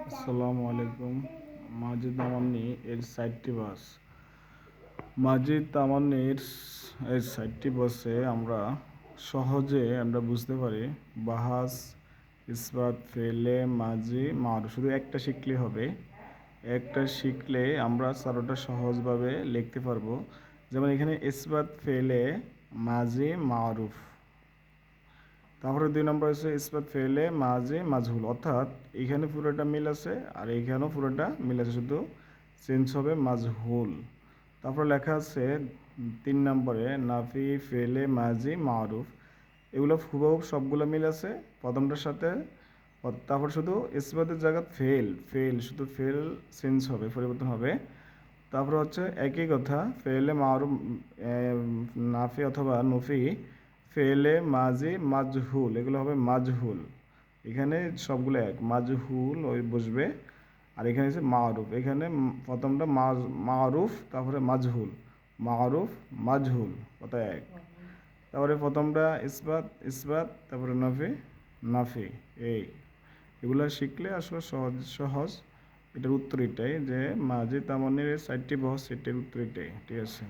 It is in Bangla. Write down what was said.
আসসালামু আলাইকুম। মাজিদ তামান্নি এর 4টি বাস। মাজিদ তামান্নির এই 4টি বাসে আমরা সহজে বুঝতে পারি বাহাস, ইসবাত, ফেলে, মাজি, মারুফ। শুধু একটা শিখলে হবে। একটা শিখলে আমরা চারোটা সহজভাবে লিখতে পারবো। যেমন এখানে ইসবাত, ফেলে, মাজি, মারুফ। তারপরে 2 নম্বর হচ্ছে ইসবাত ফেলে মাঝে মাজহুল, অর্থাৎ এখানে পুরোটা মিল আছে আর এইখানেও পুরোটা মিল আছে, শুধু চেঞ্জ হবে মাজহুল। তারপর লেখা আছে 3 নম্বরে নাফি ফেলে মাজি মারুফ। এগুলো হুবহু সবগুলো মিল আছে প্রথমটার সাথে। তারপর শুধু ইসবাতের জায়গা ফেল ফেল শুধু ফেল চেঞ্জ হবে, পরিবর্তন হবে। তারপর হচ্ছে একই কথা ফেলে মারুফ, নাফি অথবা নফি, ফেলে মাজি মাজহুল, এগুলো হবে মাজহুল। এখানে সবগুলো এক, মাজহুল ওই বসবে। আর এখানে হচ্ছে মারুফ, এখানে প্রথমটা মারুফ, তারপরে মাজহুল, মারুফ মাজহুল, কথা এক। তারপরে প্রথমটা ইসবাত ইসবাত, তারপরে নাফি নাফি। এই এগুলো শিখলে আসলে সহজ সহজ। এটার উত্তর এটাই যে মাঝে তামানের 4টি বহস, সেটির উত্তর এটাই। ঠিক আছে।